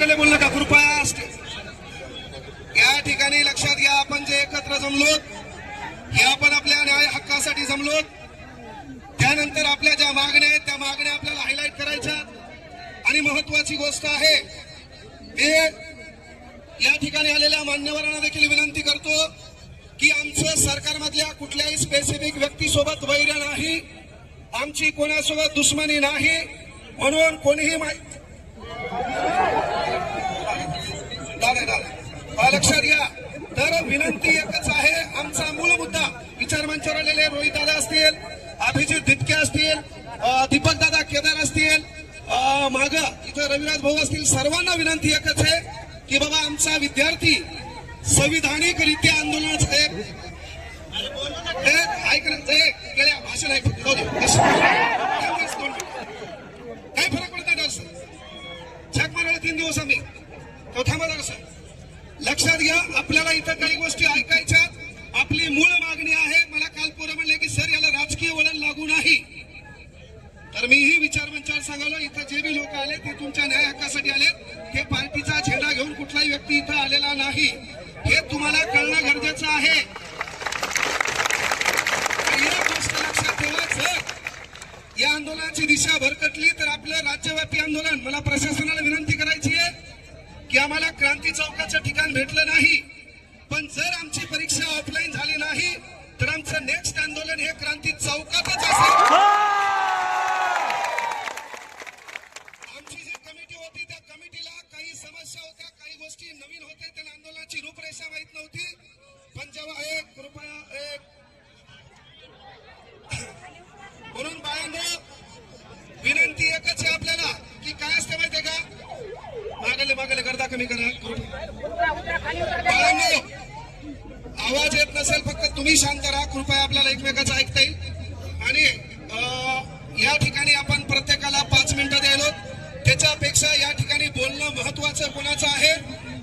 आपल्याला बोलू नका कृपया. या ठिकाणी लक्षात घ्या, आपण जे एकत्र जमलो हे आपण आपल्या न्याय हक्कासाठी जमलो. त्यानंतर आपल्या ज्या मागण्या आहेत त्या मागण्या आपल्याला हायलाइट करायच्या. आणि महत्वाची गोष्ट आहे ते या ठिकाणी आलेल्या मान्यवरांना देखील विनंती करतो की आमचं सरकारमधल्या कुठल्याही स्पेसिफिक व्यक्तीसोबत वैर नाही, आमची कोणासोबत दुश्मनी नाही. म्हणून कोणीही लक्षात घ्या. तर विनंती एकच आहे, आमचा मूळ मुद्दा विचारमंचावर आलेले रोहित दादा असतील, अभिजित दिपके असतील, दीपक दादा केदार असतील, माग इथं रविराज भाऊ असतील, सर्वांना विनंती एकच आहे की बाबा आमचा विद्यार्थी संविधानिकरित्या आंदोलनाचं गेल्या भाषण ऐकत काही फरक पडत नाही. झक मारायला 3 दिवस आम्ही तो थांबा कसं. लक्षात घ्या, आपल्याला इथं काही गोष्टी ऐकायच्या. आपली मूळ मागणी आहे. मला काल पोरं म्हणले की सर याला राजकीय वळण लागू नाही, तर मीही विचारमंचावर सांगालो इथं जे बी लोक आले ते तुमच्या न्याय हक्कासाठी आले, ते पार्टीचा झेंडा घेऊन कुठलाही व्यक्ती इथं आलेला नाही, हे तुम्हाला कळणं गरजेचं आहे. एक गोष्ट लक्षात ठेवा, जर या आंदोलनाची दिशा भरकटली तर आपलं राज्यव्यापी आंदोलन, मला प्रशासनाला विनंती करायची आहे की आम्हाला क्रांती चौकाचं ठिकाण भेटलं नाही, पण जर आमची परीक्षा ऑफलाईन झाली नाही तर आमचं नेक्स्ट आंदोलन हे क्रांती चौकातच असेल. आमची जी कमिटी होती त्या कमिटीला काही समस्या होत्या, काही गोष्टी नवीन होत्या, त्या आंदोलनाची रूपरेषा माहित नव्हती. पण जेव्हा कृपया म्हणून बाळांनो विनंती एकच आहे आपल्याला की काय असतं माहितीये का, मागले गर्दा कमी करा. बाळांनो आवाज येत नसेल, फक्त तुम्ही शांत राहा कृपया, आपल्याला एकमेकाचं ऐकता येईल. आणि या ठिकाणी आपण प्रत्येकाला 5 मिनिटं द्यायलो, त्याच्यापेक्षा या ठिकाणी बोलणं महत्वाचं कोणाचं आहे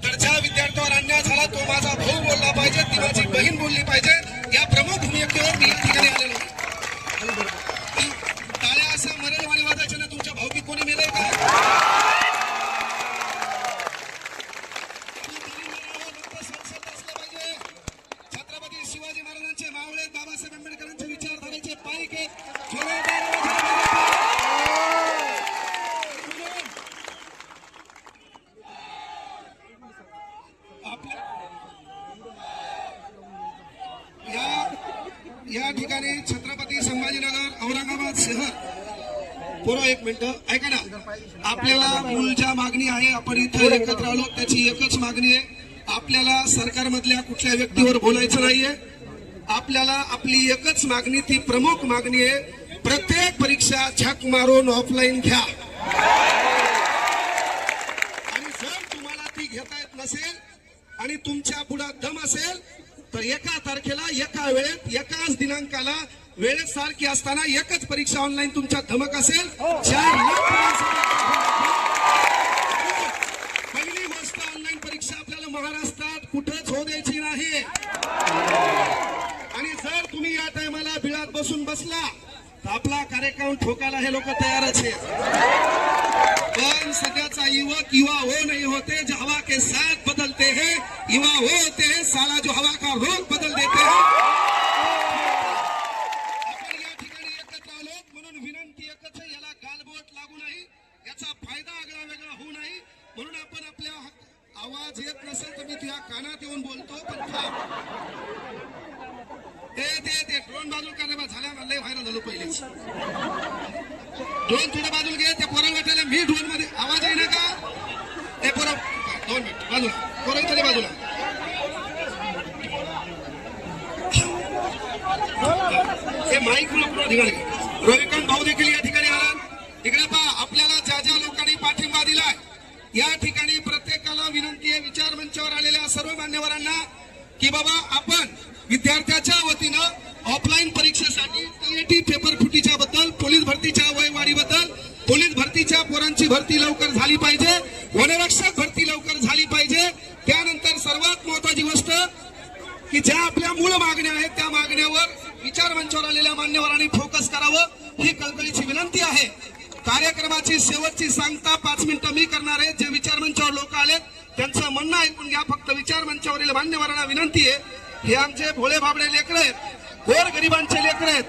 तर ज्या विद्यार्थ्यावर अन्याय झाला तो माझा भाऊ बोलला पाहिजे, ती माझी बहीण बोलली पाहिजे. या प्रमुख भूमिकेवर मी या ठिकाणी आलेलो. टाळ्या असा मरेल वाणी वाजायच्या ना, तुमच्या भाऊकी कोणी मिळेल का? छत्रपती शिवाजी महाराजांचे मावळे, बाबासाहेब आंबेडकरांचे विचारधारेचे पाईक आहेत. या ठिकाणी छत्रपती संभाजीनगर औरंगाबाद शहर पुरा. एक मिनिट ऐका ना, आपल्याला मूळ ज्या मागणी आहे, आपण इथं एकत्र आलो त्याची एकच मागणी आहे. आपल्याला सरकारमधल्या कुठल्या व्यक्तीवर बोलायचं नाहीये. आपल्याला आपली एकच मागणी, ती प्रमुख मागणी आहे, प्रत्येक परीक्षा झक मारून ऑफलाईन घ्या. आणि जर तुम्हाला ती घेता येत नसेल आणि तुमच्या पुढे दम असेल तर एका तारखेला, एका वेळेत, एकाच दिनांकाला, वेळेत सारखी असताना एकच परीक्षा ऑनलाईन तुमच्या धमक असेल. 4 लाख. पहिली गोष्ट, ऑनलाईन परीक्षा आपल्याला महाराष्ट्रात कुठंच होऊ द्यायची नाही. आणि जर तुम्ही या टायमाला बिळात बसून बसला तर आपला कार्यक्रम ठोकायला हे लोक तयारच आहे. पण सध्याचा युवक युवा हो नहीं होते, जो हवा के साथ बदलते हैं, युवा हो होते हैं साला जो हवा का रोग बदल देते हैं. आपण या ठिकाणी एकत्र आलो म्हणून विनंती एकच आहे, याला गालबोट लागू नाही, याचा फायदा आगळा वेगळा होऊ नाही. म्हणून आपण आपल्या आवाज येत नसेल तर मी तुझ्या कानात येऊन बोलतो. पण ते ड्रोन बाजूला करण्या झाल्या, लय व्हायरल झालो पहिलेच. ड्रोन थोडं बाजूला घे, त्या पोराला वाटायला मी ड्रोन मध्ये आवाज आहे ना का, ते पोरं 2 मिनिट बाजूला, पोरं इथे बाजूला. हे माईक रविकांत भाऊ देखील या ठिकाणी आला. इकडे पहा, आपल्याला ज्या ज्या लोकांनी पाठिंबा दिलाय या ठिकाणी प्रत्येकाला विनंती आहे, विचार मंचावर आलेल्या सर्व मान्यवरांना, की बाबा आपण विद्यार्थ्याच्या वतीनं ऑफलाईन परीक्षेसाठी टीएटी पेपर फुटीच्या बद्दल, पोलीस भरतीच्या वयवाढीबद्दल, पोलीस भरतीच्या पोरांची भरती लवकर झाली पाहिजे, वनरक्षक भरती लवकर झाली पाहिजे. त्यानंतर सर्वात महत्वाची गोष्ट की ज्या आपल्या मूळ मागण्या आहेत त्या मागण्यावर विचार मंचावर आलेल्या मान्यवरांनी फोकस करावं, ही कळकळीची विनंती आहे. कार्यक्रमाची शेवटची सांगता 5 मिनिटं मी करणार आहे. जे विचार मंचावर लोक आलेत त्यांचं म्हणणं ऐकून घ्या. फक्त विचार मंचावरील मान्यवरांना विनंती आहे, हे आमचे भोळे भाबडे लेकर आहेत, गोर गरिबांचे लेकर आहेत.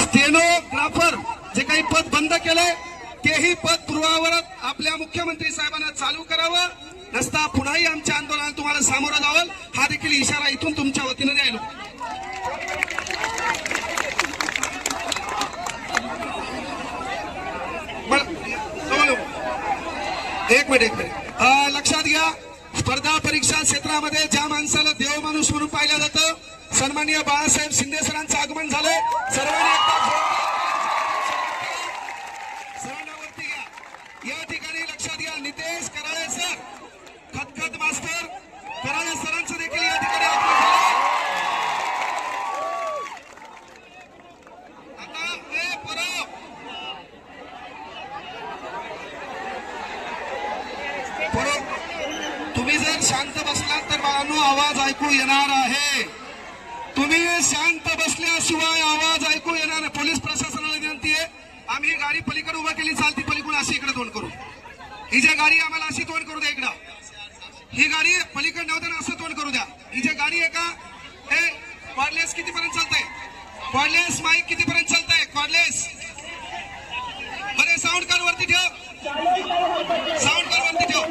स्टेनोग्राफर जे काही पद बंद केलंय तेही पद पूर्वावरत आपल्या मुख्यमंत्री साहेबांना चालू करावं, नसता पुन्हाही आमच्या आंदोलनाला तुम्हाला सामोरं जावं, हा देखील इशारा इथून तुमच्या वतीने द्यायलो. एक मिनिट लक्षात घ्या. स्पर्धा परीक्षा क्षेत्रामध्ये ज्या माणसाला देव माणूस म्हणून पाहिलं जातं, सन्माननीय बाळासाहेब शिंदे सरांचं आगमन झालंय. सर्वांनी वरती घ्या. या ठिकाणी लक्षात घ्या, नितेश कराळे सर, खतखत मास्टर कराळे सरांचं देखील या ठिकाणी आगमन झालंय. तुम्ही जर शांत बसलात तर बाळांनो आवाज ऐकू येणार आहे. तुम्ही शांत बसल्याशिवाय आवाज ऐकू येणार आहे. पोलीस प्रशासनाला विनंती आहे, आम्ही ही गाडी पलीकडे उभा केली चालती, पलीकडून अशी इकडे तोंड करू. ही जी गाडी आम्हाला अशी तोंड करू द्या इकडं. ही गाडी पलीकडे नव्हतं असं तोंड करू द्या. ही जी गाडी आहे का, हे कॉर्डलेस कितीपर्यंत चालतंय? कॉर्डलेस माईक कितीपर्यंत चालतंय? कॉर्डलेस बरे साऊंड कार्ड वरती ठेव, साऊंड कार्ड वरती ठेव.